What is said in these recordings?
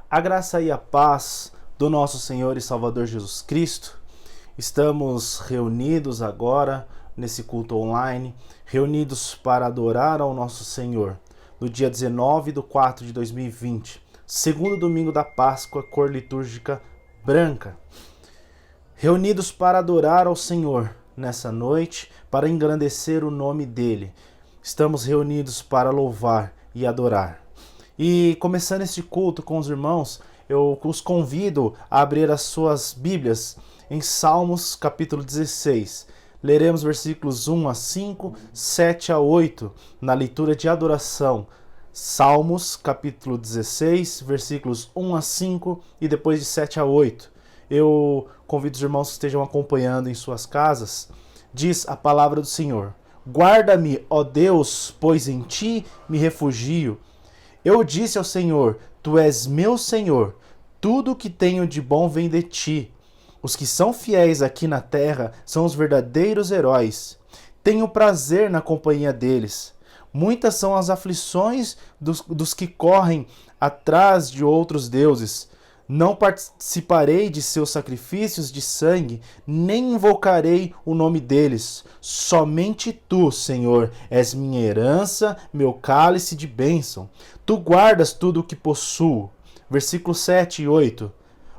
A graça e a paz do nosso Senhor e Salvador Jesus Cristo. Estamos reunidos agora nesse culto online, reunidos para adorar ao nosso Senhor, no dia 19/4/2020, segundo domingo da Páscoa, cor litúrgica branca. Reunidos para adorar ao Senhor nessa noite, para engrandecer o nome dEle. Estamos reunidos para louvar e adorar. E começando este culto com os irmãos, eu os convido a abrir as suas Bíblias em Salmos capítulo 16. Leremos versículos 1 a 5, 7 a 8 na leitura de adoração. Salmos capítulo 16, versículos 1 a 5 e depois de 7 a 8. Eu convido os irmãos que estejam acompanhando em suas casas. Diz a palavra do Senhor: Guarda-me, ó Deus, pois em ti me refugio. Eu disse ao Senhor, Tu és meu Senhor, tudo o que tenho de bom vem de ti. Os que são fiéis aqui na terra são os verdadeiros heróis. Tenho prazer na companhia deles. Muitas são as aflições dos que correm atrás de outros deuses. Não participarei de seus sacrifícios de sangue, nem invocarei o nome deles. Somente tu, Senhor, és minha herança, meu cálice de bênção. Tu guardas tudo o que possuo. Versículos 7 e 8.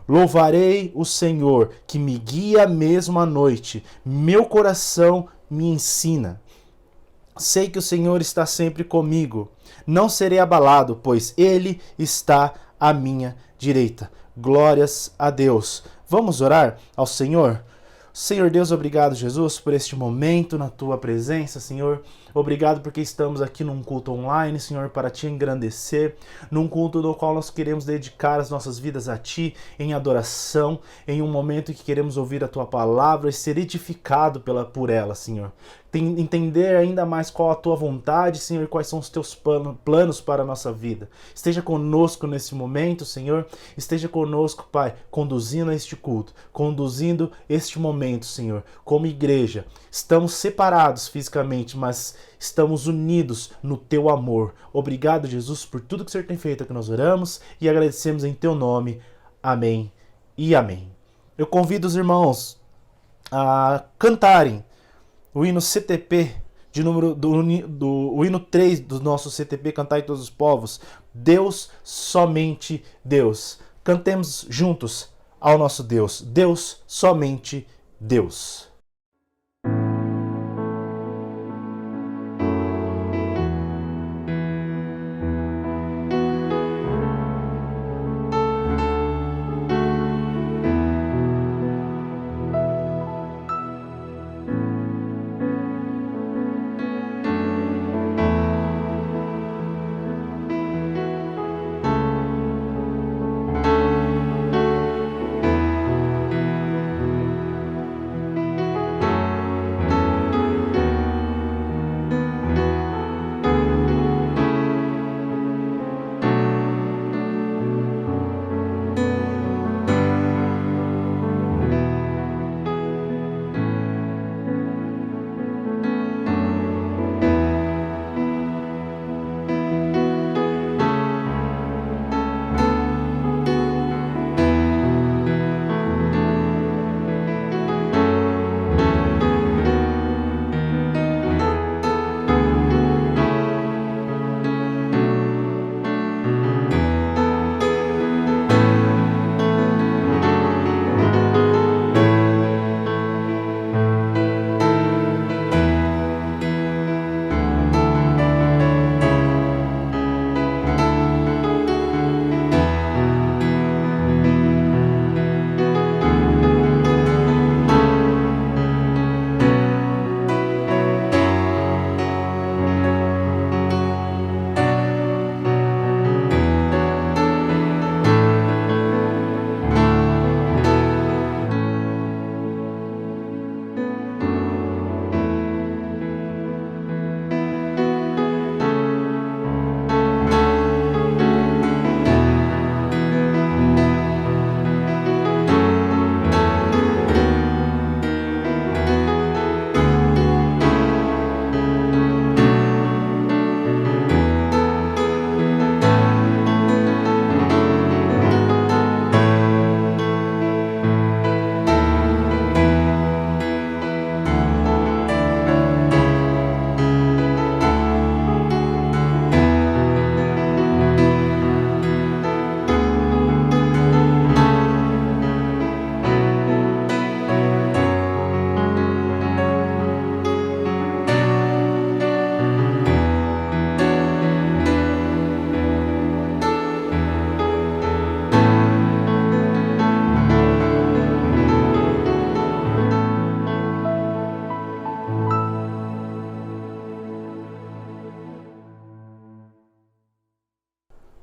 Louvarei o Senhor, que me guia mesmo à noite. Meu coração me ensina. Sei que o Senhor está sempre comigo. Não serei abalado, pois Ele está à minha direita. Glórias a Deus. Vamos orar ao Senhor? Senhor Deus, obrigado, Jesus, por este momento na Tua presença, Senhor. Obrigado porque estamos aqui num culto online, Senhor, para Te engrandecer, num culto no qual nós queremos dedicar as nossas vidas a Ti, em adoração, em um momento em que queremos ouvir a Tua palavra e ser edificado por ela, Senhor. Entender ainda mais qual a Tua vontade, Senhor, e quais são os Teus planos para a nossa vida. Esteja conosco nesse momento, Senhor. Esteja conosco, Pai, conduzindo este culto, conduzindo este momento, Senhor. Como igreja, estamos separados fisicamente, mas estamos unidos no Teu amor. Obrigado, Jesus, por tudo que o Senhor tem feito, que nós oramos e agradecemos em Teu nome. Amém e amém. Eu convido os irmãos a cantarem o hino CTP, o hino 3 do nosso CTP, Cantai Todos os Povos, Deus, somente Deus. Cantemos juntos ao nosso Deus, Deus, somente Deus.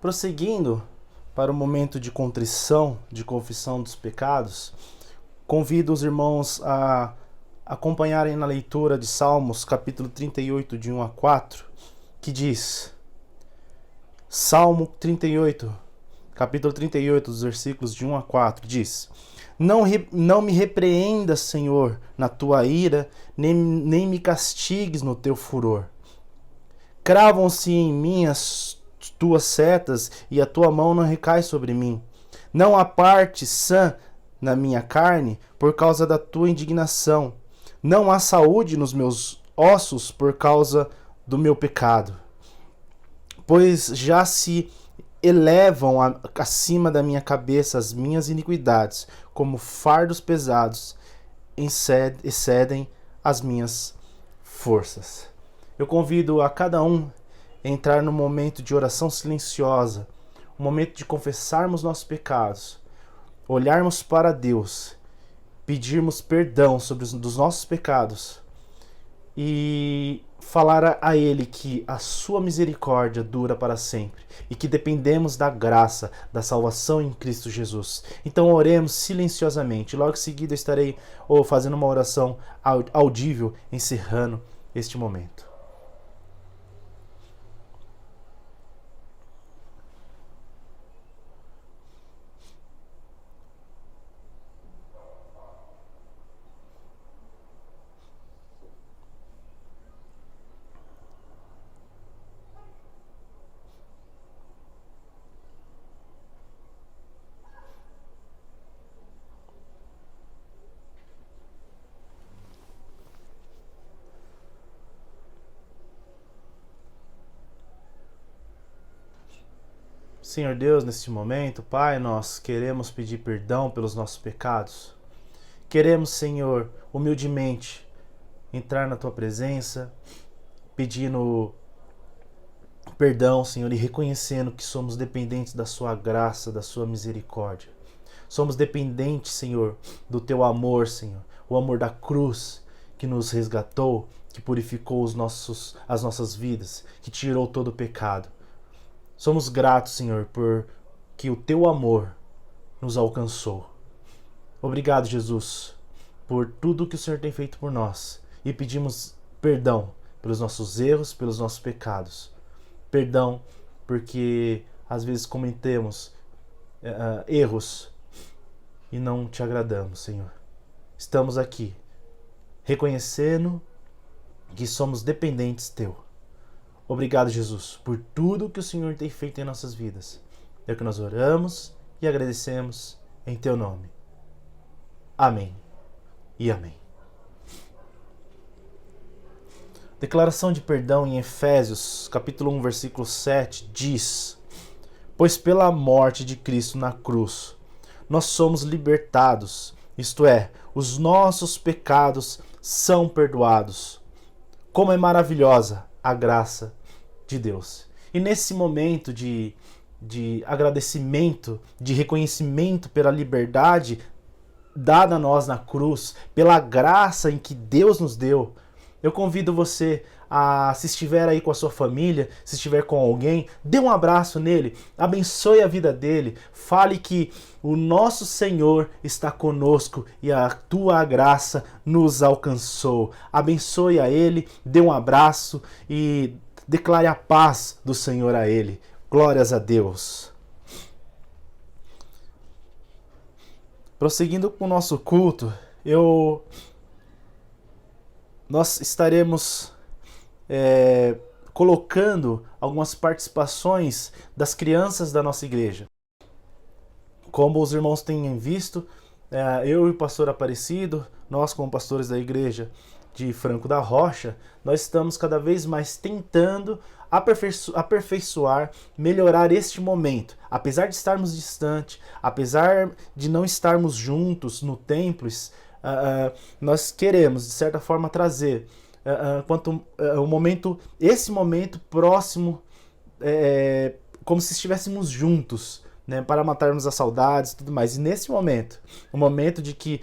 Prosseguindo para o momento de contrição, de confissão dos pecados, convido os irmãos a acompanharem na leitura de Salmos, capítulo 38, de 1 a 4, que diz: Salmo 38, capítulo 38, dos versículos de 1 a 4, diz: Não me repreendas, Senhor, na tua ira, nem me castigues no teu furor. Cravam-se em mim as tuas setas, e a tua mão não recai sobre mim. Não há parte sã na minha carne por causa da tua indignação. Não há saúde nos meus ossos por causa do meu pecado. Pois já se elevam acima da minha cabeça as minhas iniquidades, como fardos pesados excedem as minhas forças. Eu convido a cada um a entrar no momento de oração silenciosa, um momento de confessarmos nossos pecados, olharmos para Deus, pedirmos perdão dos nossos pecados e falar a Ele que a sua misericórdia dura para sempre e que dependemos da graça, da salvação em Cristo Jesus. Então oremos silenciosamente. Logo em seguida eu estarei fazendo uma oração audível, encerrando este momento. Senhor Deus, neste momento, Pai, nós queremos pedir perdão pelos nossos pecados. Queremos, Senhor, humildemente entrar na Tua presença, pedindo perdão, Senhor, e reconhecendo que somos dependentes da Sua graça, da Sua misericórdia. Somos dependentes, Senhor, do Teu amor, Senhor, o amor da cruz que nos resgatou, que purificou as nossas vidas, que tirou todo o pecado. Somos gratos, Senhor, por que o Teu amor nos alcançou. Obrigado, Jesus, por tudo que o Senhor tem feito por nós. E pedimos perdão pelos nossos erros, pelos nossos pecados. Perdão porque às vezes cometemos erros e não Te agradamos, Senhor. Estamos aqui reconhecendo que somos dependentes Teu. Obrigado, Jesus, por tudo que o Senhor tem feito em nossas vidas. É o que nós oramos e agradecemos em Teu nome. Amém e amém. Declaração de perdão em Efésios, capítulo 1, versículo 7, diz: Pois pela morte de Cristo na cruz, nós somos libertados, isto é, os nossos pecados são perdoados. Como é maravilhosa a graça de Deus. E nesse momento de agradecimento, de reconhecimento pela liberdade dada a nós na cruz, pela graça em que Deus nos deu, eu convido você a, se estiver aí com a sua família, se estiver com alguém, dê um abraço nele, abençoe a vida dele, fale que o nosso Senhor está conosco e a tua graça nos alcançou. Abençoe a ele, dê um abraço e declare a paz do Senhor a ele. Glórias a Deus. Prosseguindo com o nosso culto, nós estaremos colocando algumas participações das crianças da nossa igreja. Como os irmãos têm visto, eu e o pastor Aparecido, nós como pastores da igreja de Franco da Rocha, nós estamos cada vez mais tentando aperfeiçoar, melhorar este momento. Apesar de estarmos distantes, apesar de não estarmos juntos no templo, nós queremos, de certa forma, trazer esse momento próximo, como se estivéssemos juntos, né, para matarmos as saudades e tudo mais. E nesse momento, o momento de que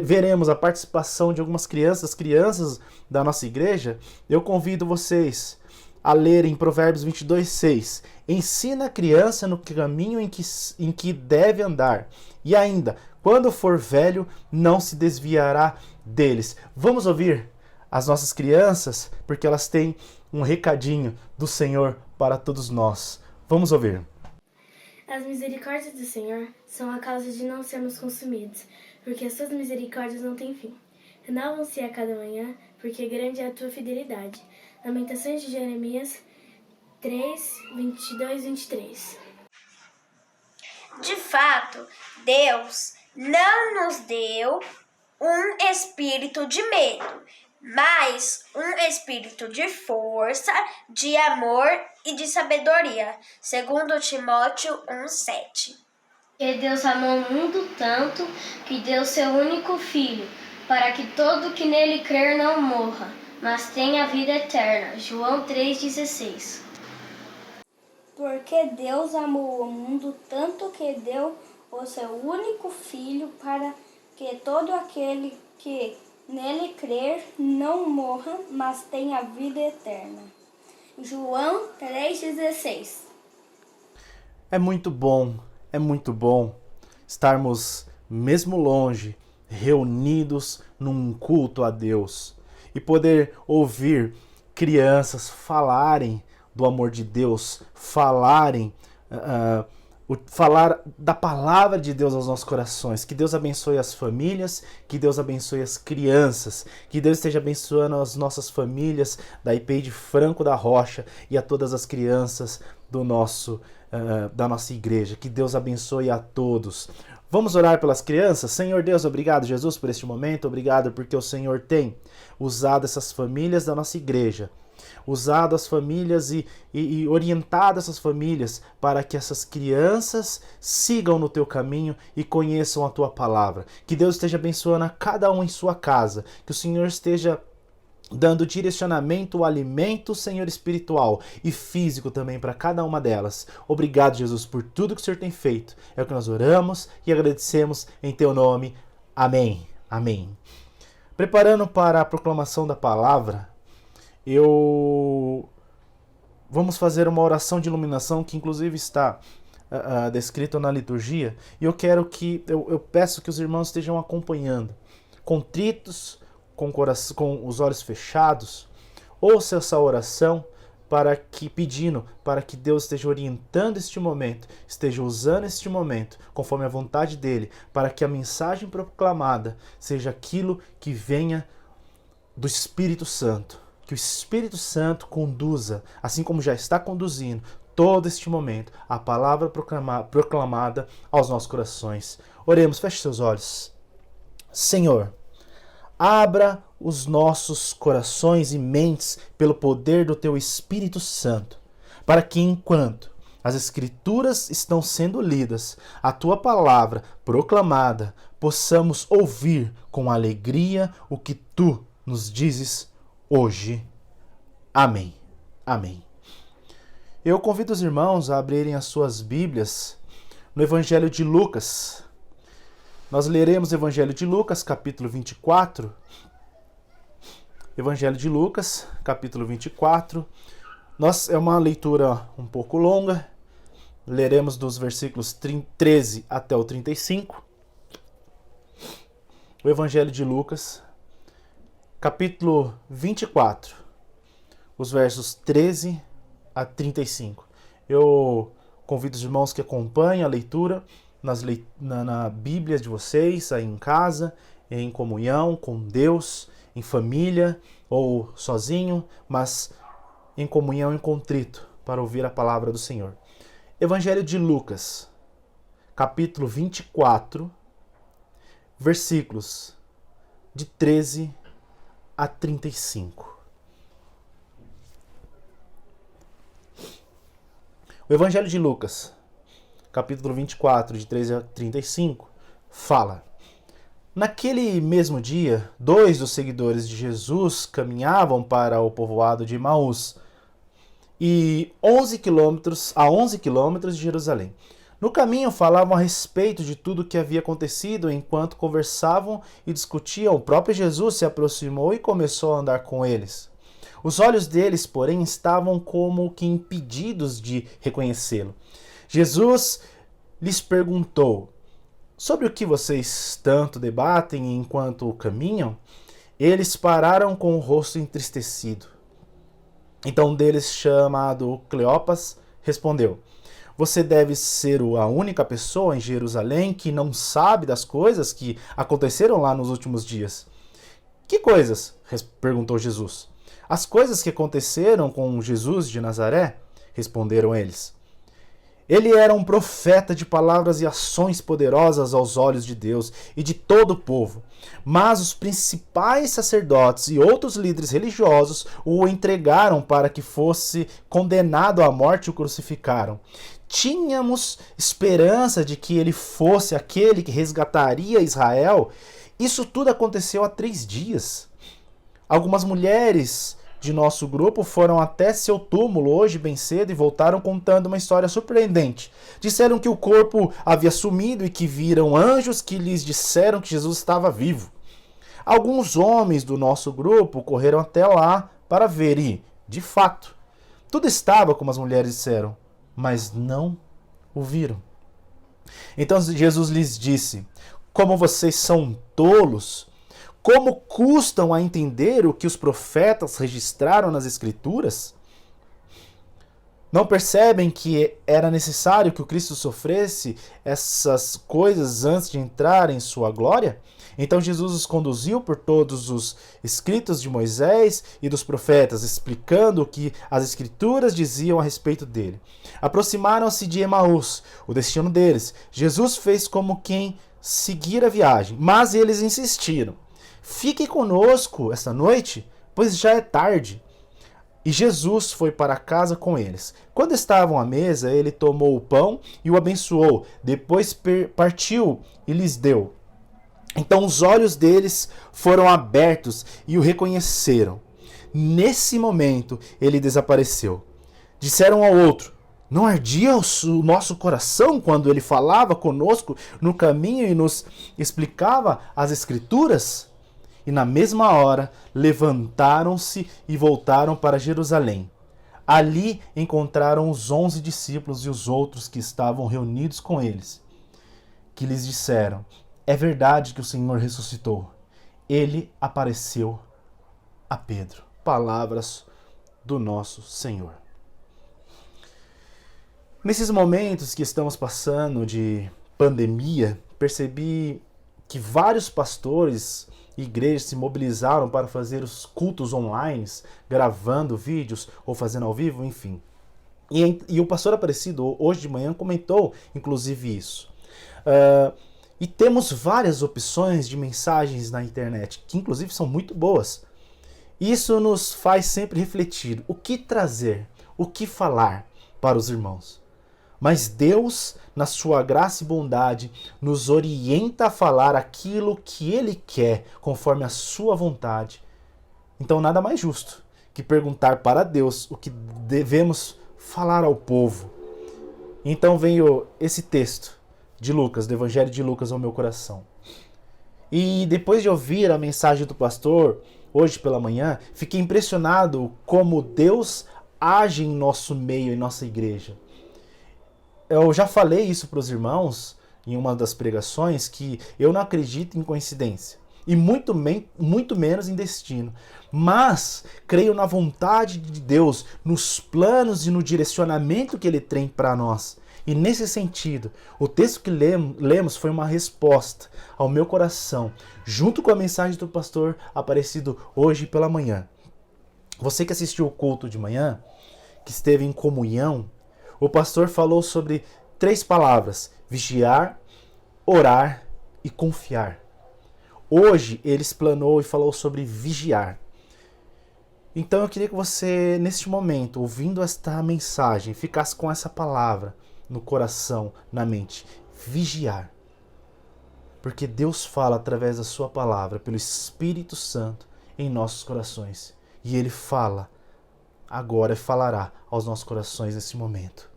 veremos a participação de algumas crianças da nossa igreja, eu convido vocês a ler em Provérbios 22:6. Ensina a criança no caminho em que deve andar. E ainda, quando for velho, não se desviará deles. Vamos ouvir as nossas crianças, porque elas têm um recadinho do Senhor para todos nós. Vamos ouvir. As misericórdias do Senhor são a causa de não sermos consumidos, porque as suas misericórdias não têm fim. Renovam-se a cada manhã, porque grande é a tua fidelidade. Lamentações de Jeremias 3, 22, 23. De fato, Deus não nos deu um espírito de medo, mas um espírito de força, de amor e de sabedoria, segundo Timóteo 1:7. Que Deus amou o mundo tanto que deu seu único filho, para que todo que nele crer não morra, mas tenha vida eterna. João 3,16. Porque Deus amou o mundo tanto que deu o seu único filho, para que todo aquele que nele crer não morra, mas tenha vida eterna. João 3,16. É muito bom estarmos, mesmo longe, reunidos num culto a Deus e poder ouvir crianças falarem do amor de Deus, falar da palavra de Deus aos nossos corações. Que Deus abençoe as famílias, que Deus abençoe as crianças, que Deus esteja abençoando as nossas famílias da IPI de Franco da Rocha e a todas as crianças da nossa igreja. Que Deus abençoe a todos. Vamos orar pelas crianças? Senhor Deus, obrigado, Jesus, por este momento. Obrigado porque o Senhor tem usado essas famílias da nossa igreja, usado as famílias e orientado essas famílias para que essas crianças sigam no teu caminho e conheçam a tua palavra. Que Deus esteja abençoando a cada um em sua casa, que o Senhor esteja dando direcionamento, o alimento, Senhor, espiritual e físico também para cada uma delas. Obrigado, Jesus, por tudo que o Senhor tem feito. É o que nós oramos e agradecemos em teu nome. Amém. Amém. Preparando para a proclamação da palavra, vamos fazer uma oração de iluminação que inclusive está descrito na liturgia, e eu peço que os irmãos estejam acompanhando, contritos, com os olhos fechados. Ouça essa oração pedindo para que Deus esteja orientando este momento, esteja usando este momento conforme a vontade dele, para que a mensagem proclamada seja aquilo que venha do Espírito Santo. Que o Espírito Santo conduza, assim como já está conduzindo todo este momento, a palavra proclamada aos nossos corações. Oremos, feche seus olhos. Senhor, abra os nossos corações e mentes pelo poder do teu Espírito Santo, para que enquanto as Escrituras estão sendo lidas, a tua palavra proclamada, possamos ouvir com alegria o que tu nos dizes hoje. Amém. Amém. Eu convido os irmãos a abrirem as suas Bíblias no Evangelho de Lucas. Nós leremos o Evangelho de Lucas, capítulo 24. Evangelho de Lucas, capítulo 24. É uma leitura um pouco longa. Leremos dos versículos 13 até o 35. O Evangelho de Lucas, capítulo 24, os versos 13 a 35. Eu convido os irmãos que acompanhem a leitura na Bíblia de vocês, aí em casa, em comunhão com Deus, em família ou sozinho, mas em comunhão e contrito para ouvir a palavra do Senhor. Evangelho de Lucas, capítulo 24, versículos de 13 a 35. O Evangelho de Lucas, capítulo 24, de 13 a 35, fala: Naquele mesmo dia, 2 dos seguidores de Jesus caminhavam para o povoado de Emaús, e a 11 quilômetros de Jerusalém. No caminho falavam a respeito de tudo o que havia acontecido. Enquanto conversavam e discutiam, o próprio Jesus se aproximou e começou a andar com eles. Os olhos deles, porém, estavam como que impedidos de reconhecê-lo. Jesus lhes perguntou: sobre o que vocês tanto debatem enquanto caminham? Eles pararam com o rosto entristecido. Então um deles, chamado Cleopas, respondeu: você deve ser a única pessoa em Jerusalém que não sabe das coisas que aconteceram lá nos últimos dias. Que coisas? Perguntou Jesus. As coisas que aconteceram com Jesus de Nazaré, responderam eles. Ele era um profeta de palavras e ações poderosas aos olhos de Deus e de todo o povo. Mas os principais sacerdotes e outros líderes religiosos o entregaram para que fosse condenado à morte e o crucificaram. Tínhamos esperança de que ele fosse aquele que resgataria Israel. Isso tudo aconteceu há 3 dias. Algumas mulheres de nosso grupo foram até seu túmulo hoje bem cedo e voltaram contando uma história surpreendente. Disseram que o corpo havia sumido e que viram anjos que lhes disseram que Jesus estava vivo. Alguns homens do nosso grupo correram até lá para ver e, de fato, tudo estava como as mulheres disseram, mas não o viram. Então Jesus lhes disse: como vocês são tolos! Como custam a entender o que os profetas registraram nas Escrituras? Não percebem que era necessário que o Cristo sofresse essas coisas antes de entrar em sua glória? Então Jesus os conduziu por todos os escritos de Moisés e dos profetas, explicando o que as Escrituras diziam a respeito dele. Aproximaram-se de Emaús, o destino deles. Jesus fez como quem seguir a viagem, mas eles insistiram: fique conosco esta noite, pois já é tarde. E Jesus foi para casa com eles. Quando estavam à mesa, ele tomou o pão e o abençoou. Depois partiu e lhes deu. Então os olhos deles foram abertos e o reconheceram. Nesse momento, ele desapareceu. Disseram ao outro: não ardia o nosso coração quando ele falava conosco no caminho e nos explicava as Escrituras? E na mesma hora levantaram-se e voltaram para Jerusalém. Ali encontraram os 11 discípulos e os outros que estavam reunidos com eles, que lhes disseram: é verdade que o Senhor ressuscitou. Ele apareceu a Pedro. Palavras do nosso Senhor. Nesses momentos que estamos passando de pandemia, percebi que vários pastores e igrejas se mobilizaram para fazer os cultos online, gravando vídeos ou fazendo ao vivo, enfim. E o pastor Aparecido, hoje de manhã, comentou, inclusive, isso. E temos várias opções de mensagens na internet, que inclusive são muito boas. Isso nos faz sempre refletir o que trazer, o que falar para os irmãos. Mas Deus, na sua graça e bondade, nos orienta a falar aquilo que Ele quer, conforme a sua vontade. Então nada mais justo que perguntar para Deus o que devemos falar ao povo. Então veio esse texto de Lucas, do Evangelho de Lucas ao meu coração. E depois de ouvir a mensagem do pastor, hoje pela manhã, fiquei impressionado como Deus age em nosso meio, em nossa igreja. Eu já falei isso para os irmãos em uma das pregações, que eu não acredito em coincidência. E muito menos em destino. Mas creio na vontade de Deus, nos planos e no direcionamento que Ele tem para nós. E nesse sentido, o texto que lemos foi uma resposta ao meu coração, junto com a mensagem do pastor Aparecido hoje pela manhã. Você que assistiu o culto de manhã, que esteve em comunhão, o pastor falou sobre 3 palavras: vigiar, orar e confiar. Hoje ele explanou e falou sobre vigiar. Então eu queria que você, neste momento, ouvindo esta mensagem, ficasse com essa palavra no coração, na mente: vigiar. Porque Deus fala através da sua palavra, pelo Espírito Santo, em nossos corações. E Ele fala agora e falará aos nossos corações nesse momento.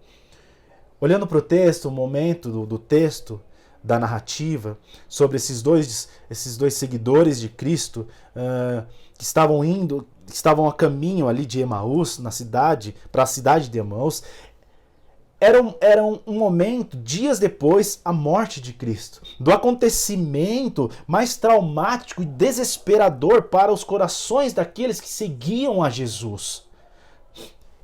Olhando para o texto, o momento do texto, da narrativa, sobre esses dois seguidores de Cristo que estavam indo estavam a caminho ali de Emaús, para a cidade de Emaús, era um momento, dias depois, a morte de Cristo. Do acontecimento mais traumático e desesperador para os corações daqueles que seguiam a Jesus.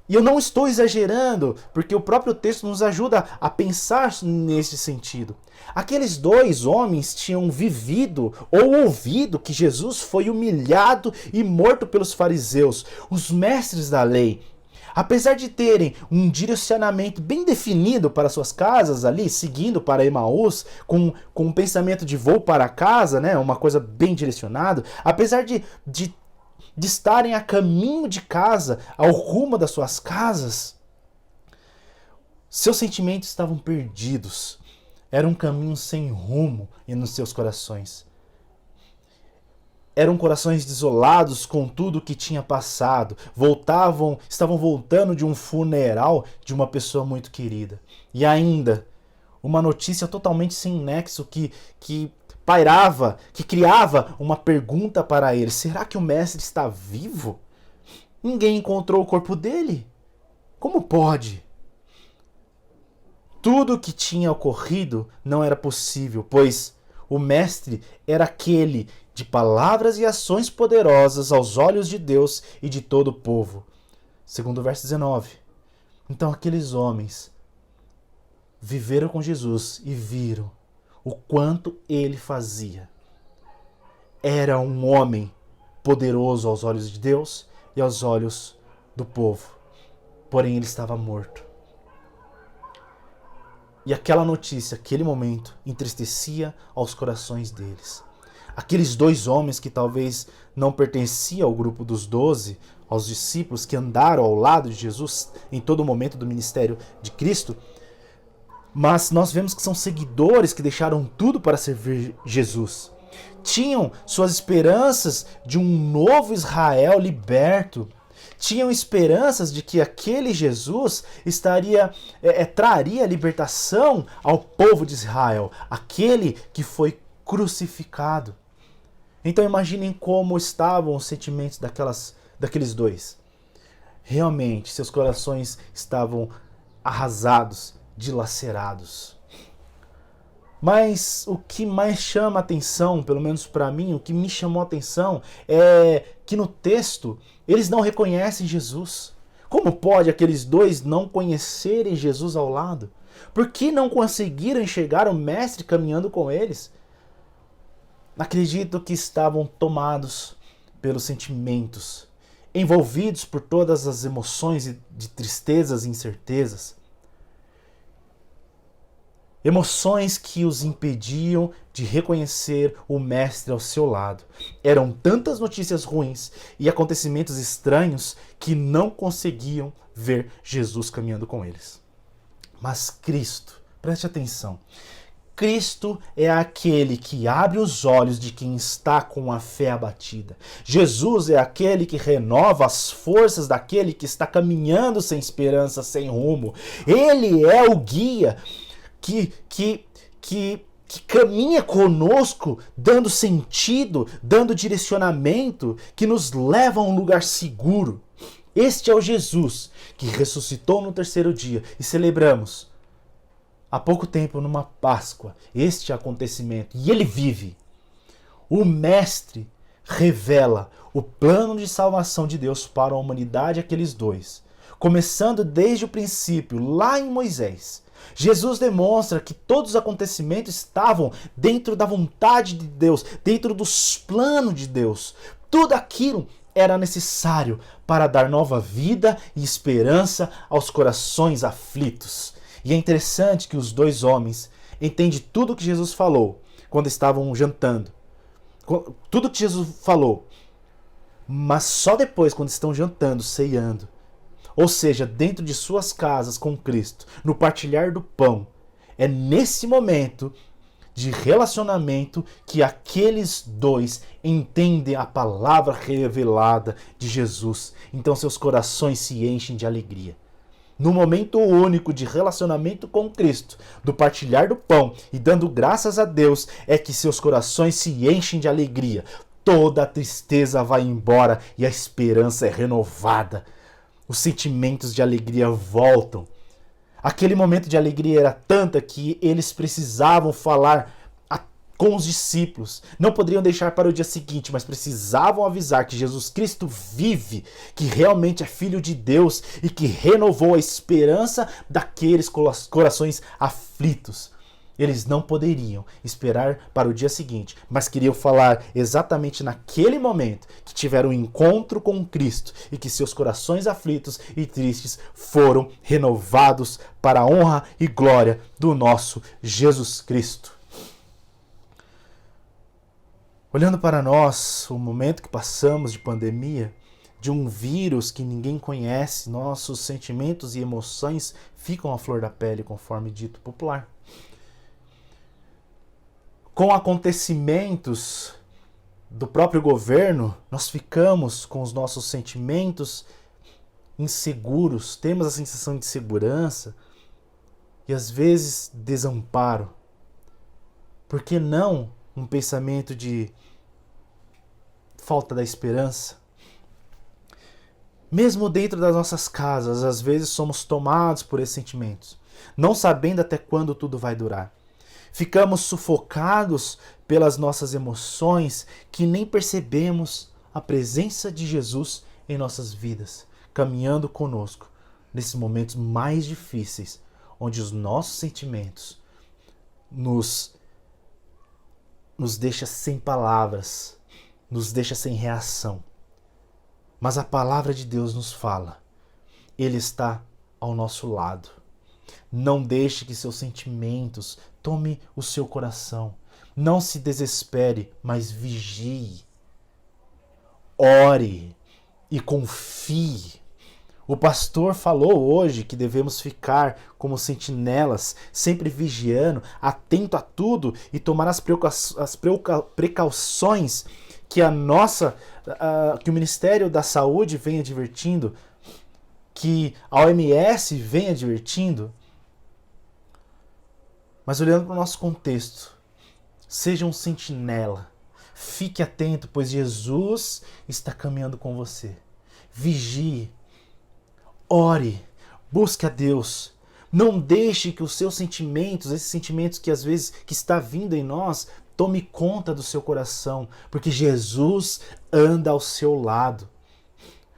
E eu não estou exagerando, porque o próprio texto nos ajuda a pensar nesse sentido. Aqueles dois homens tinham vivido ou ouvido que Jesus foi humilhado e morto pelos fariseus, os mestres da lei. Apesar de terem um direcionamento bem definido para suas casas ali, seguindo para Emaús, com um pensamento de voo para casa, né, uma coisa bem direcionada, apesar de estarem a caminho de casa, ao rumo das suas casas, seus sentimentos estavam perdidos. Era um caminho sem rumo nos seus corações. Eram corações desolados com tudo que tinha passado. Estavam voltando de um funeral de uma pessoa muito querida. E ainda, uma notícia totalmente sem nexo que pairava, que criava uma pergunta para eles. Será que o mestre está vivo? Ninguém encontrou o corpo dele. Como pode? Tudo o que tinha ocorrido não era possível, pois o mestre era aquele de palavras e ações poderosas aos olhos de Deus e de todo o povo. Segundo o verso 19. Então aqueles homens viveram com Jesus e viram o quanto ele fazia. Era um homem poderoso aos olhos de Deus e aos olhos do povo. Porém, ele estava morto. E aquela notícia, aquele momento, entristecia aos corações deles. Aqueles dois homens que talvez não pertenciam ao grupo dos 12, aos discípulos que andaram ao lado de Jesus em todo momento do ministério de Cristo, mas nós vemos que são seguidores que deixaram tudo para servir Jesus. Tinham suas esperanças de um novo Israel liberto. Tinham esperanças de que aquele Jesus traria libertação ao povo de Israel, aquele que foi crucificado. Então imaginem como estavam os sentimentos daqueles dois. Realmente, seus corações estavam arrasados, dilacerados. Mas o que mais chama a atenção, pelo menos para mim, o que me chamou a atenção é que no texto eles não reconhecem Jesus. Como pode aqueles dois não conhecerem Jesus ao lado? Por que não conseguiram enxergar o mestre caminhando com eles? Acredito que estavam tomados pelos sentimentos, envolvidos por todas as emoções de tristezas e incertezas. Emoções que os impediam de reconhecer o mestre ao seu lado. Eram tantas notícias ruins e acontecimentos estranhos que não conseguiam ver Jesus caminhando com eles. Mas Cristo, preste atenção, Cristo é aquele que abre os olhos de quem está com a fé abatida. Jesus é aquele que renova as forças daquele que está caminhando sem esperança, sem rumo. Ele é o guia que caminha conosco, dando sentido, dando direcionamento, que nos leva a um lugar seguro. Este é o Jesus que ressuscitou no terceiro dia e celebramos há pouco tempo numa Páscoa este acontecimento. E ele vive. O Mestre revela o plano de salvação de Deus para a humanidade, aqueles dois. Começando desde o princípio, lá em Moisés. Jesus demonstra que todos os acontecimentos estavam dentro da vontade de Deus, dentro dos planos de Deus. Tudo aquilo era necessário para dar nova vida e esperança aos corações aflitos. E é interessante que os dois homens entendem tudo que Jesus falou quando estavam jantando. Tudo que Jesus falou. Mas só depois, quando estão jantando, ceando. Ou seja, dentro de suas casas com Cristo, no partilhar do pão. É nesse momento de relacionamento que aqueles dois entendem a palavra revelada de Jesus. Então seus corações se enchem de alegria. No momento único de relacionamento com Cristo, do partilhar do pão e dando graças a Deus, é que seus corações se enchem de alegria. toda a tristeza vai embora e a esperança é renovada. Os sentimentos de alegria voltam. Aquele momento de alegria era tanta que eles precisavam falar com os discípulos. Não poderiam deixar para o dia seguinte, mas precisavam avisar que Jesus Cristo vive, que realmente é Filho de Deus e que renovou a esperança daqueles corações aflitos. Eles não poderiam esperar para o dia seguinte, mas queriam falar exatamente naquele momento que tiveram um encontro com Cristo e que seus corações aflitos e tristes foram renovados para a honra e glória do nosso Jesus Cristo. Olhando para nós, o momento que passamos de pandemia, de um vírus que ninguém conhece, nossos sentimentos e emoções ficam à flor da pele, conforme dito popular. Com acontecimentos do próprio governo, nós ficamos com os nossos sentimentos inseguros, temos a sensação de insegurança e às vezes desamparo. Por que não um pensamento de falta da esperança? Mesmo dentro das nossas casas, às vezes somos tomados por esses sentimentos, não sabendo até quando tudo vai durar. Ficamos sufocados pelas nossas emoções que nem percebemos a presença de Jesus em nossas vidas, caminhando conosco nesses momentos mais difíceis, onde os nossos sentimentos nos deixa sem palavras, nos deixa sem reação. Mas a palavra de Deus nos fala, Ele está ao nosso lado. Não deixe que seus sentimentos tome o seu coração. Não se desespere, mas vigie. Ore e confie. O pastor falou hoje que devemos ficar como sentinelas, sempre vigiando, atento a tudo e tomar as precauções que que o Ministério da Saúde vem advertindo, que a OMS vem advertindo. Mas olhando para o nosso contexto, seja um sentinela. Fique atento, pois Jesus está caminhando com você. Vigie. Ore. Busque a Deus. Não deixe que os seus sentimentos, esses sentimentos que às vezes que está vindo em nós, tome conta do seu coração, porque Jesus anda ao seu lado.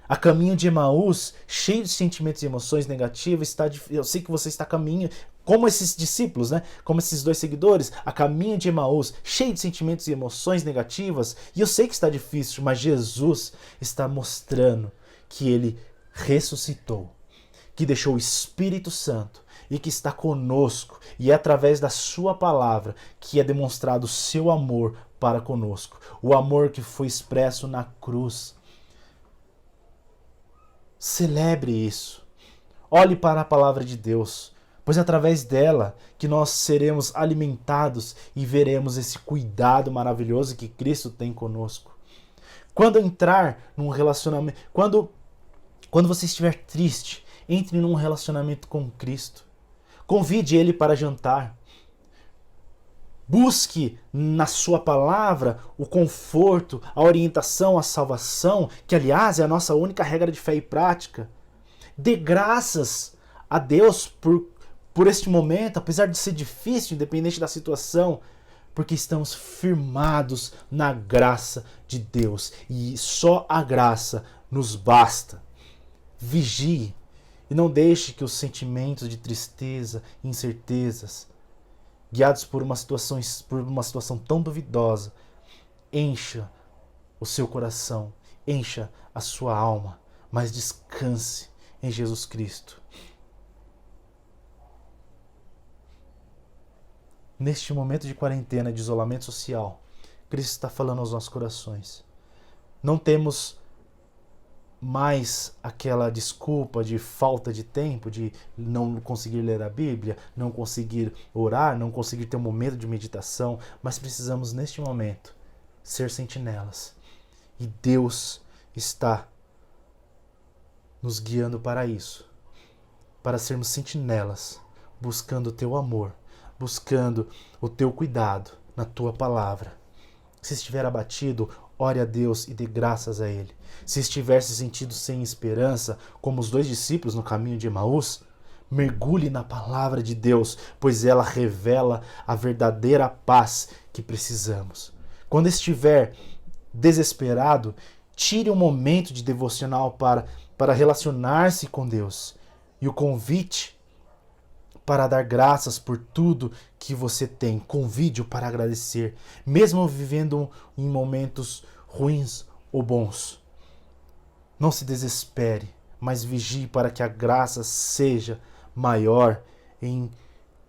A caminho de Emaús, cheio de sentimentos e emoções negativas, eu sei que você está caminhando, como esses discípulos, né? Como esses dois seguidores, a caminho de Emaús, cheio de sentimentos e emoções negativas, e eu sei que está difícil, mas Jesus está mostrando que Ele ressuscitou, que deixou o Espírito Santo e que está conosco, e é através da sua palavra que é demonstrado o seu amor para conosco, o amor que foi expresso na cruz. Celebre isso. Olhe para a palavra de Deus, pois é através dela que nós seremos alimentados e veremos esse cuidado maravilhoso que Cristo tem conosco. Quando entrar num relacionamento, quando você estiver triste, entre num relacionamento com Cristo. Convide Ele para jantar. Busque na sua palavra o conforto, a orientação, a salvação, que aliás é a nossa única regra de fé e prática. Dê graças a Deus por este momento, apesar de ser difícil, independente da situação, porque estamos firmados na graça de Deus e só a graça nos basta. Vigie e não deixe que os sentimentos de tristeza e incertezas, guiados por uma situação tão duvidosa, encha o seu coração, encha a sua alma, mas descanse em Jesus Cristo. Neste momento de quarentena, de isolamento social, Cristo está falando aos nossos corações. Não temos mais aquela desculpa de falta de tempo, de não conseguir ler a Bíblia, não conseguir orar, não conseguir ter um momento de meditação, mas precisamos neste momento ser sentinelas. E Deus está nos guiando para isso, para sermos sentinelas, buscando o teu amor, buscando o teu cuidado na tua palavra. Se estiver abatido, ore a Deus e dê graças a Ele. Se estiver se sentindo sem esperança, como os 2 discípulos no caminho de Emaús, mergulhe na palavra de Deus, pois ela revela a verdadeira paz que precisamos. Quando estiver desesperado, tire um momento de devocional para relacionar-se com Deus. E o convite para dar graças por tudo que você tem. Convide-o para agradecer, mesmo vivendo em momentos ruins ou bons. Não se desespere, mas vigie para que a graça seja maior em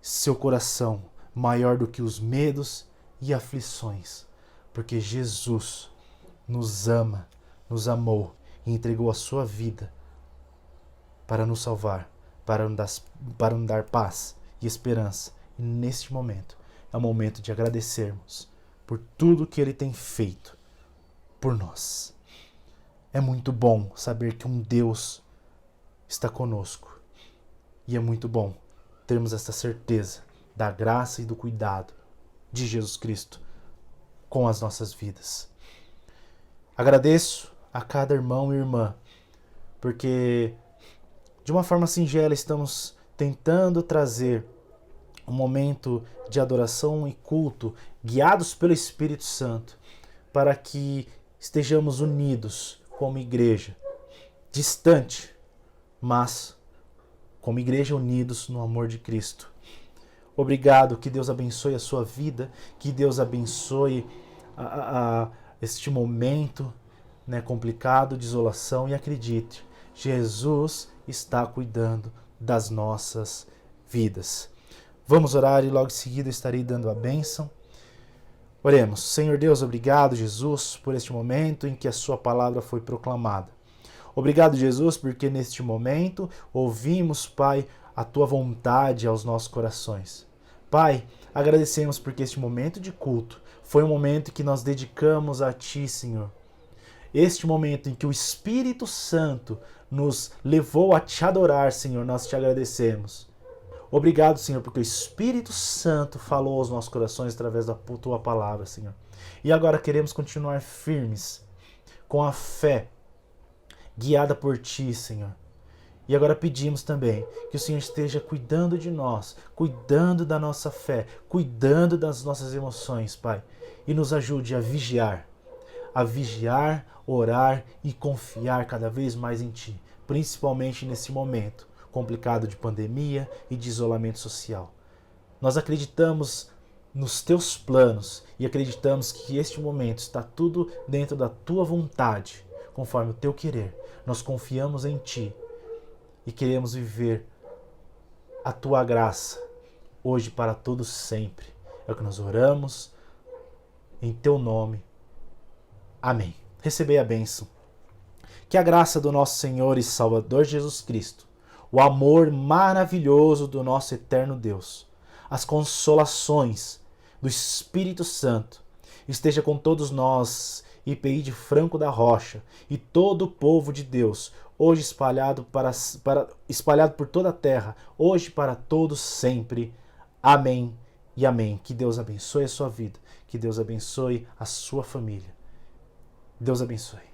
seu coração, maior do que os medos e aflições, porque Jesus nos ama, nos amou e entregou a sua vida para nos salvar, para nos dar paz e esperança. E neste momento é o momento de agradecermos por tudo que Ele tem feito por nós. É muito bom saber que um Deus está conosco. E é muito bom termos essa certeza da graça e do cuidado de Jesus Cristo com as nossas vidas. Agradeço a cada irmão e irmã, porque de uma forma singela estamos tentando trazer um momento de adoração e culto guiados pelo Espírito Santo, para que estejamos unidos como igreja, distante, mas como igreja unidos no amor de Cristo. Obrigado, que Deus abençoe a sua vida, que Deus abençoe este momento, complicado de isolação, e acredite, Jesus está cuidando das nossas vidas. Vamos orar e logo em seguida estarei dando a bênção. Oremos. Senhor Deus, obrigado, Jesus, por este momento em que a sua palavra foi proclamada. Obrigado, Jesus, porque neste momento ouvimos, Pai, a tua vontade aos nossos corações. Pai, agradecemos porque este momento de culto foi um momento que nós dedicamos a Ti, Senhor. Este momento em que o Espírito Santo nos levou a Te adorar, Senhor, nós Te agradecemos. Obrigado, Senhor, porque o Espírito Santo falou aos nossos corações através da Tua palavra, Senhor. E agora queremos continuar firmes, com a fé, guiada por Ti, Senhor. E agora pedimos também que o Senhor esteja cuidando de nós, cuidando da nossa fé, cuidando das nossas emoções, Pai. E nos ajude a vigiar, orar e confiar cada vez mais em Ti, principalmente nesse momento complicado de pandemia e de isolamento social. Nós acreditamos nos Teus planos e acreditamos que este momento está tudo dentro da Tua vontade, conforme o Teu querer. Nós confiamos em Ti e queremos viver a Tua graça, hoje para todos sempre. É o que nós oramos, em Teu nome. Amém. Recebei a bênção. Que a graça do nosso Senhor e Salvador Jesus Cristo, o amor maravilhoso do nosso eterno Deus, as consolações do Espírito Santo, esteja com todos nós, IPI de Franco da Rocha, e todo o povo de Deus, hoje espalhado por toda a terra, hoje para todos sempre. Amém e amém. Que Deus abençoe a sua vida, que Deus abençoe a sua família. Deus abençoe.